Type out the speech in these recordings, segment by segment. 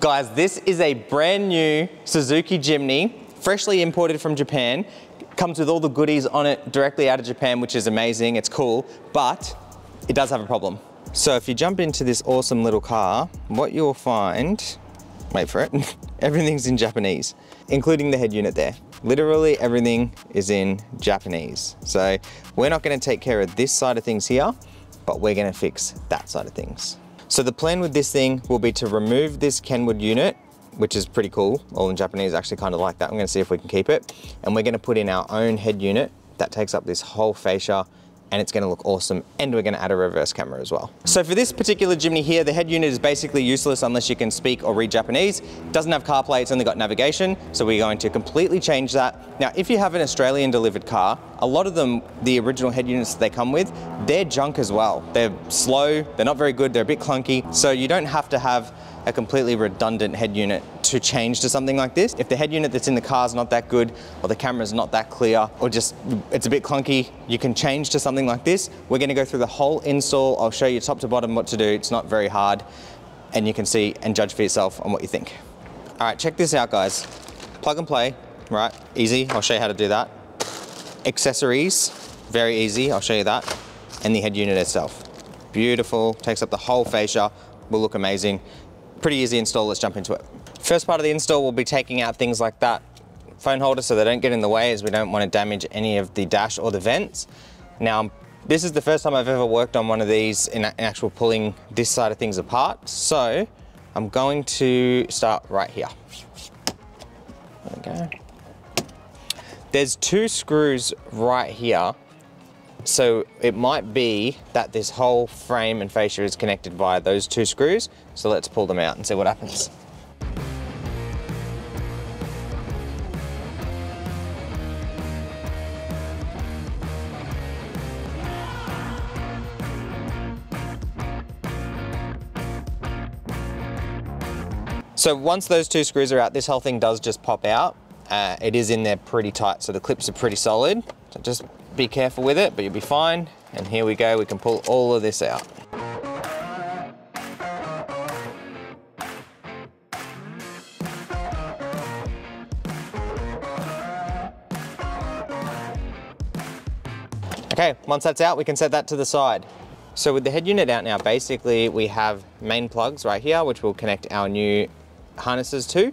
Guys, this is a brand new Suzuki Jimny, freshly imported from Japan. Comes with all the goodies on it directly out of Japan, which is amazing, it's cool, but it does have a problem. So if you jump into this awesome little car, what you'll find, wait for it, everything's in Japanese, including the head unit there. Literally everything is in Japanese. So we're not gonna take care of this side of things here, but we're gonna fix that side of things. So the plan with this thing will be to remove this Kenwood unit, which is pretty cool. All in Japanese, actually kind of like that. I'm gonna see if we can keep it. And we're gonna put in our own head unit that takes up this whole fascia, and it's gonna look awesome. And we're gonna add a reverse camera as well. So for this particular Jimny here, the head unit is basically useless unless you can speak or read Japanese. It doesn't have CarPlay, it's only got navigation. So we're going to completely change that. Now, if you have an Australian delivered car, a lot of them, the original head units that they come with, they're junk as well. They're slow, they're not very good, they're a bit clunky. So you don't have to have a completely redundant head unit to change to something like this. If the head unit that's in the car is not that good, or the camera's not that clear, or just it's a bit clunky, you can change to something like this. We're gonna go through the whole install. I'll show you top to bottom what to do. It's not very hard, and you can see and judge for yourself on what you think. All right, check this out, guys. Plug and play, right? Easy, I'll show you how to do that. Accessories, very easy, I'll show you that. And the head unit itself. Beautiful, takes up the whole fascia, will look amazing. Pretty easy install, let's jump into it. First part of the install will be taking out things like that phone holder so they don't get in the way, as we don't want to damage any of the dash or the vents. Now, this is the first time I've ever worked on one of these in actual pulling this side of things apart. So I'm going to start right here. There we go. There's 2 screws right here. So it might be that this whole frame and fascia is connected via those 2 screws. So let's pull them out and see what happens. So once those 2 screws are out, this whole thing does just pop out. It is in there pretty tight, so the clips are pretty solid. So just be careful with it, but you'll be fine. And here we go, we can pull all of this out. Okay, once that's out, we can set that to the side. So with the head unit out now, basically we have main plugs right here, which will connect our new harnesses to.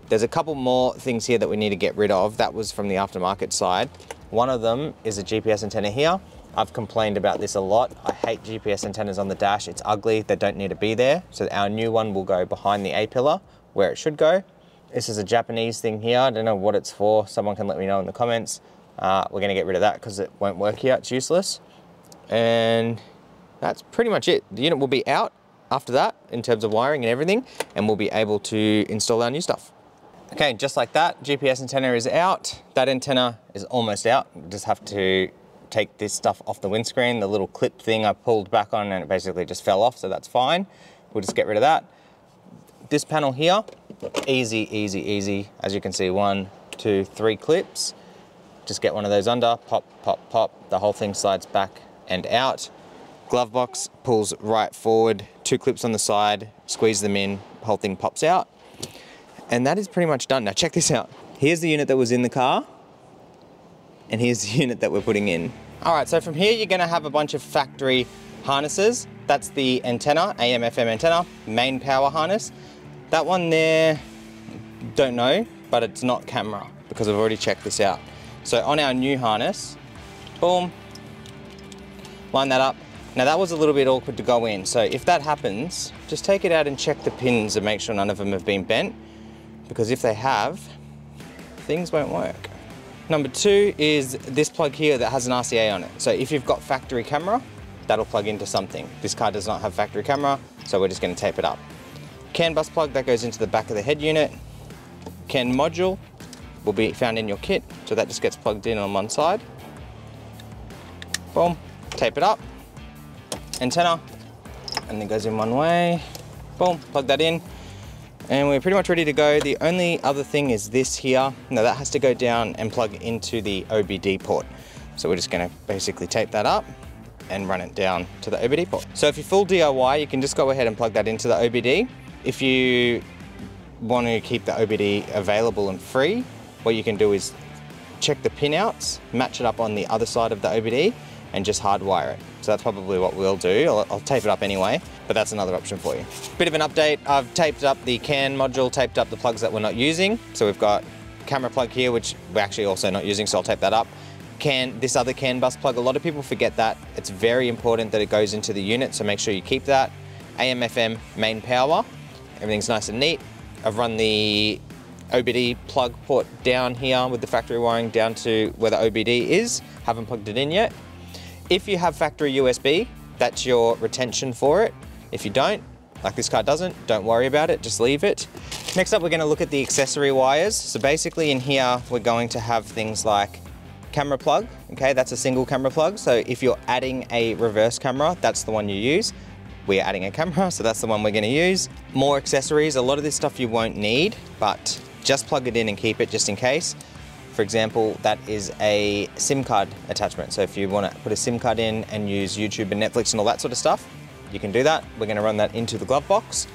There's a couple more things here that we need to get rid of. That was from the aftermarket side. One of them is a GPS antenna here. I've complained about this a lot. I hate GPS antennas on the dash. It's ugly, they don't need to be there. So our new one will go behind the A-pillar where it should go. This is a Japanese thing here. I don't know what it's for. Someone can let me know in the comments. We're gonna get rid of that because it won't work here, it's useless. And that's pretty much it. The unit will be out after that in terms of wiring and everything, and we'll be able to install our new stuff. Okay, just like that, GPS antenna is out. That antenna is almost out. We just have to take this stuff off the windscreen. The little clip thing I pulled back on and it basically just fell off, so that's fine. We'll just get rid of that. This panel here, easy, easy, easy. As you can see, 1, 2, 3 clips. Just get one of those under, pop, pop, pop. The whole thing slides back and out. Glove box pulls right forward, 2 clips on the side, squeeze them in, the whole thing pops out. And that is pretty much done. Now check this out. Here's the unit that was in the car, and here's the unit that we're putting in. All right, so from here you're gonna have a bunch of factory harnesses. That's the antenna, AM, FM antenna, main power harness. That one there, don't know, but it's not camera because I've already checked this out. So on our new harness, boom, line that up. Now that was a little bit awkward to go in. So if that happens, just take it out and check the pins and make sure none of them have been bent, because if they have, things won't work. Number 2 is this plug here that has an RCA on it. So if you've got factory camera, that'll plug into something. This car does not have factory camera, so we're just gonna tape it up. CAN bus plug, that goes into the back of the head unit. CAN module will be found in your kit, so that just gets plugged in on one side. Boom, tape it up. Antenna, and then goes in one way. Boom, plug that in. And we're pretty much ready to go. The only other thing is this here. Now that has to go down and plug into the OBD port. So we're just gonna basically tape that up and run it down to the OBD port. So if you're full DIY, you can just go ahead and plug that into the OBD. If you want to keep the OBD available and free, what you can do is check the pinouts, match it up on the other side of the OBD, and just hardwire it. So that's probably what we'll do. I'll tape it up anyway, but that's another option for you. Bit of an update, I've taped up the CAN module, taped up the plugs that we're not using. So we've got camera plug here, which we're actually also not using, so I'll tape that up. This other CAN bus plug, a lot of people forget that. It's very important that it goes into the unit, so make sure you keep that. AM, FM, main power, everything's nice and neat. I've run the OBD plug port down here with the factory wiring down to where the OBD is. Haven't plugged it in yet. If you have factory USB, that's your retention for it. If you don't, like this car doesn't, don't worry about it, just leave it. Next up, we're gonna look at the accessory wires. So basically in here, we're going to have things like camera plug, okay? That's a single camera plug. So if you're adding a reverse camera, that's the one you use. We're adding a camera, so that's the one we're gonna use. More accessories, a lot of this stuff you won't need, but just plug it in and keep it just in case. For example, that is a SIM card attachment. So if you want to put a SIM card in and use YouTube and Netflix and all that sort of stuff, you can do that. We're going to run that into the glove box.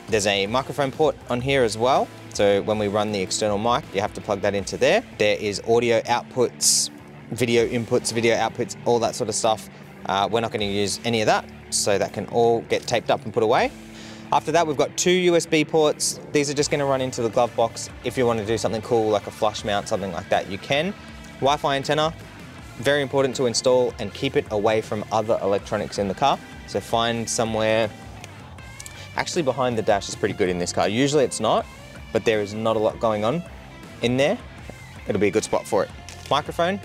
There's a microphone port on here as well. So when we run the external mic, you have to plug that into there. There is audio outputs, video inputs, video outputs, all that sort of stuff. We're not going to use any of that, so that can all get taped up and put away. After that, we've got 2 USB ports. These are just going to run into the glove box. If you want to do something cool, like a flush mount, something like that, you can. Wi-Fi antenna, very important to install and keep it away from other electronics in the car. So find somewhere, actually behind the dash is pretty good in this car. Usually it's not, but there is not a lot going on in there. It'll be a good spot for it. Microphone,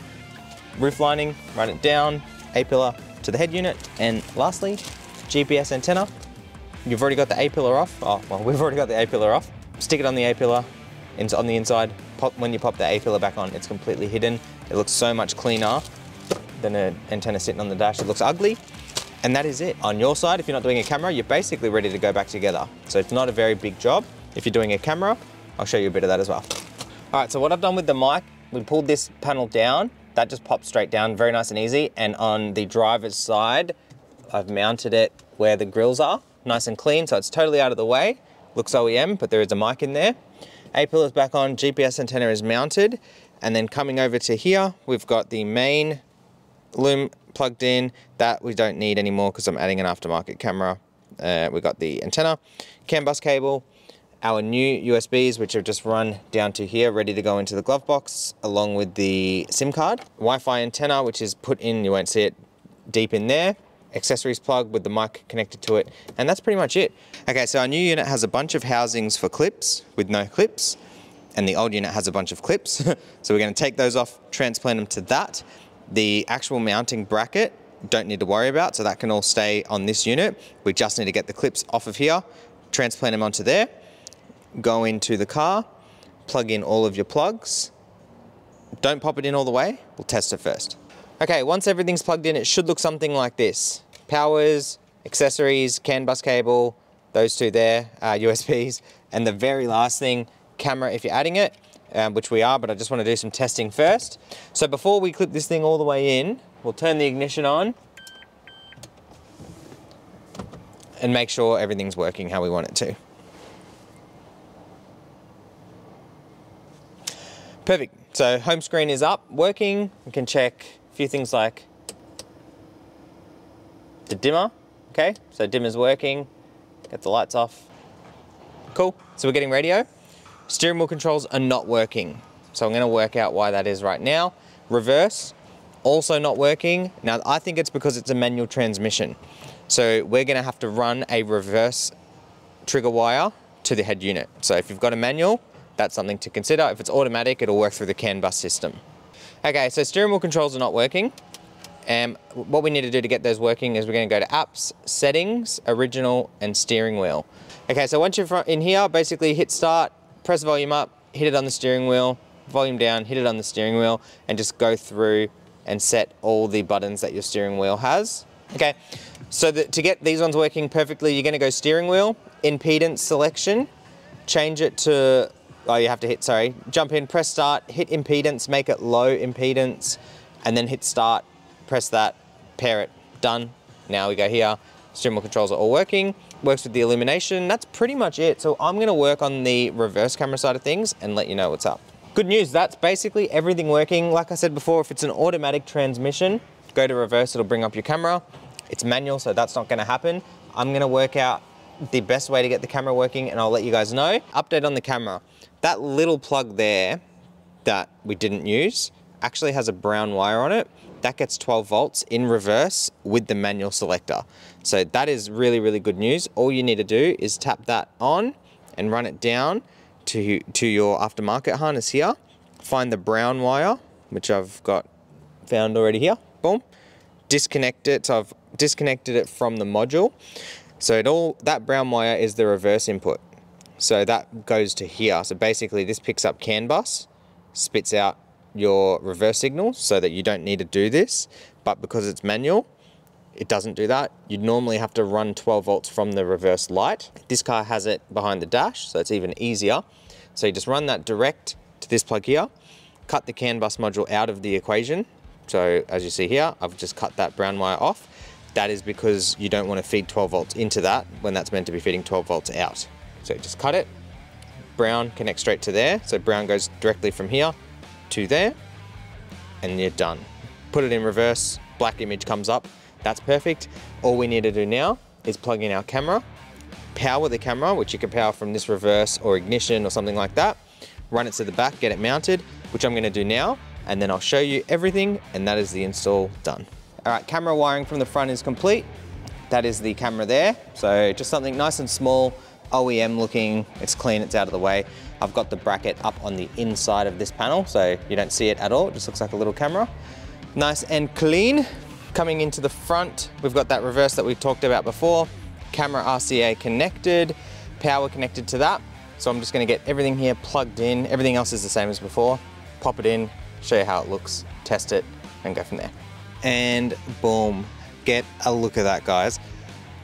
roof lining, run it down, A-pillar to the head unit. And lastly, GPS antenna. You've already got the A-pillar off. Oh, well, we've already got the A-pillar off. Stick it on the A-pillar, on the inside. When you pop the A-pillar back on, it's completely hidden. It looks so much cleaner than an antenna sitting on the dash. It looks ugly. And that is it. On your side, if you're not doing a camera, you're basically ready to go back together. So it's not a very big job. If you're doing a camera, I'll show you a bit of that as well. All right, so what I've done with the mic, we pulled this panel down. That just pops straight down, very nice and easy. And on the driver's side, I've mounted it where the grills are. Nice and clean, so it's totally out of the way. Looks OEM, but there is a mic in there. A-pillar's back on, GPS antenna is mounted. And then coming over to here, we've got the main loom plugged in. That we don't need anymore because I'm adding an aftermarket camera. We've got the antenna, CAN bus cable, our new USBs, which have just run down to here, ready to go into the glove box, along with the SIM card. Wi-Fi antenna, which is put in, you won't see it, deep in there. Accessories plug with the mic connected to it, and that's pretty much it. Okay, so our new unit has a bunch of housings for clips with no clips, and the old unit has a bunch of clips. So we're going to take those off, transplant them to that. The actual mounting bracket, don't need to worry about, so that can all stay on this unit. We just need to get the clips off of here, transplant them onto there, go into the car, plug in all of your plugs. Don't pop it in all the way, we'll test it first. Okay, once everything's plugged in, it should look something like this. Powers, accessories, CAN bus cable, those two there, USBs, and the very last thing, camera if you're adding it, which we are, but I just want to do some testing first. So before we clip this thing all the way in, we'll turn the ignition on and make sure everything's working how we want it to. Perfect, so home screen is up, working. We can check a few things like the dimmer, okay? So dimmer's working, get the lights off. Cool, so we're getting radio. Steering wheel controls are not working. So I'm gonna work out why that is right now. Reverse, also not working. Now I think it's because it's a manual transmission. So we're gonna have to run a reverse trigger wire to the head unit. So if you've got a manual, that's something to consider. If it's automatic, it'll work through the CAN bus system. Okay, so steering wheel controls are not working. And what we need to do to get those working is we're going to go to apps, settings, original, and steering wheel. Okay, so once you're in here, basically hit start, press volume up, hit it on the steering wheel, volume down, hit it on the steering wheel, and just go through and set all the buttons that your steering wheel has. Okay, so to get these ones working perfectly, you're going to go steering wheel, impedance selection, change it to, oh, you have to hit, sorry, jump in, press start, hit impedance, make it low impedance, and then hit start, press that, pair it, done. Now we go here, Steering wheel controls are all working. Works with the illumination. That's pretty much it. So I'm gonna work on the reverse camera side of things and let you know what's up. Good news, that's basically everything working. Like I said before, if it's an automatic transmission, go to reverse, it'll bring up your camera. It's manual, so that's not gonna happen. I'm gonna work out the best way to get the camera working and I'll let you guys know. Update on the camera. That little plug there that we didn't use actually has a brown wire on it. That gets 12 volts in reverse with the manual selector. So that is really, really good news. All you need to do is tap that on and run it down to your aftermarket harness here. Find the brown wire, which I've got found already here. Boom. Disconnect it. So I've disconnected it from the module. So that brown wire is the reverse input. So that goes to here. So basically this picks up CAN bus, spits out your reverse signal so that you don't need to do this. But because it's manual, it doesn't do that. You'd normally have to run 12 volts from the reverse light. This car has it behind the dash, so it's even easier. So you just run that direct to this plug here, cut the CAN bus module out of the equation. So as you see here, I've just cut that brown wire off. That is because you don't want to feed 12 volts into that when that's meant to be feeding 12 volts out. So just cut it. Brown connects straight to there. So brown goes directly from here to there, and you're done. Put it in reverse, black image comes up. That's perfect. All we need to do now is plug in our camera, power the camera, which you can power from this reverse or ignition or something like that. Run it to the back, get it mounted, which I'm gonna do now, and then I'll show you everything, and that is the install done. All right, camera wiring from the front is complete. That is the camera there. So just something nice and small, OEM looking, it's clean, it's out of the way. I've got the bracket up on the inside of this panel, so you don't see it at all. It just looks like a little camera. Nice and clean. Coming into the front, we've got that reverse that we talked about before. Camera RCA connected, power connected to that. So I'm just gonna get everything here plugged in. Everything else is the same as before. Pop it in, show you how it looks, test it, and go from there. And boom, get a look at that, guys.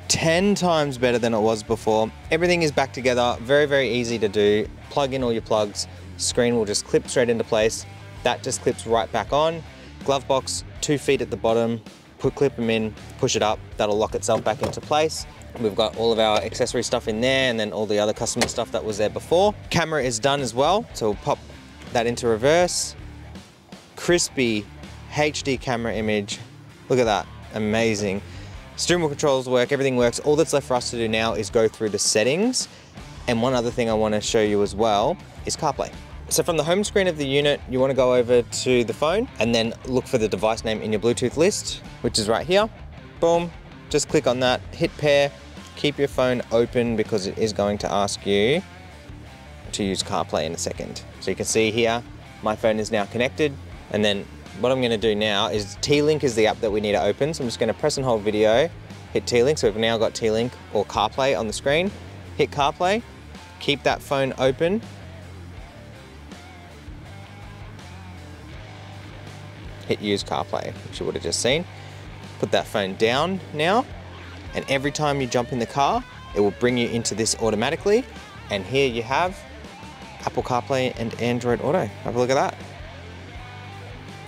10 times better than it was before. Everything is back together, very, very easy to do. Plug in all your plugs, screen will just clip straight into place. That just clips right back on. Glove box, 2 feet at the bottom, clip them in, push it up, that'll lock itself back into place. We've got all of our accessory stuff in there and then all the other customer stuff that was there before. Camera is done as well, so we'll pop that into reverse. Crispy HD camera image, look at that, amazing. Steering wheel controls work, everything works. All that's left for us to do now is go through the settings. And one other thing I want to show you as well is CarPlay. So from the home screen of the unit, you want to go over to the phone and then look for the device name in your Bluetooth list, which is right here. Boom, just click on that, hit pair, keep your phone open because it is going to ask you to use CarPlay in a second. So you can see here, my phone is now connected. And then what I'm going to do now is T-Link is the app that we need to open. So I'm just going to press and hold video, hit T-Link. So we've now got T-Link or CarPlay on the screen. Hit CarPlay, keep that phone open. Hit use CarPlay, which you would have just seen. Put that phone down now. And every time you jump in the car, it will bring you into this automatically. And here you have Apple CarPlay and Android Auto. Have a look at that.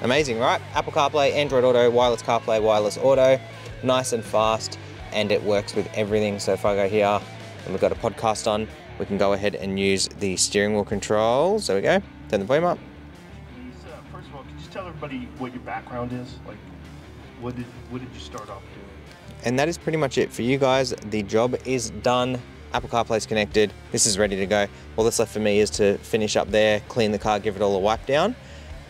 Amazing, right? Apple CarPlay, Android Auto, wireless CarPlay, wireless auto, nice and fast, and it works with everything. So if I go here and we've got a podcast on, we can go ahead and use the steering wheel controls. There we go, turn the volume up. First of all, could you tell everybody what your background is? Like, what did you start off doing? And that is pretty much it for you guys. The job is done. Apple CarPlay is connected. This is ready to go. All that's left for me is to finish up there, clean the car, give it all a wipe down.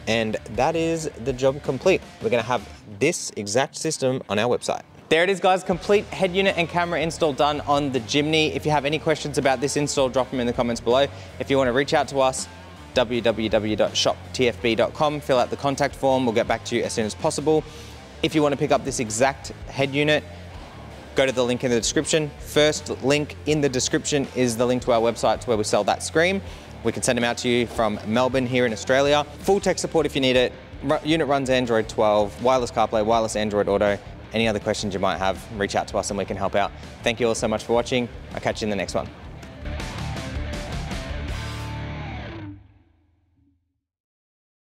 And that is the job complete. We're gonna have this exact system on our website. There it is, guys, complete head unit and camera install done on the Jimny. If you have any questions about this install, drop them in the comments below. If you wanna reach out to us, www.shoptfb.com, fill out the contact form, we'll get back to you as soon as possible. If you wanna pick up this exact head unit, go to the link in the description. First link in the description is the link to our website where we sell that screen. We can send them out to you from Melbourne here in Australia. Full tech support if you need it. Unit runs Android 12, wireless CarPlay, wireless Android Auto. Any other questions you might have, reach out to us and we can help out. Thank you all so much for watching. I'll catch you in the next one.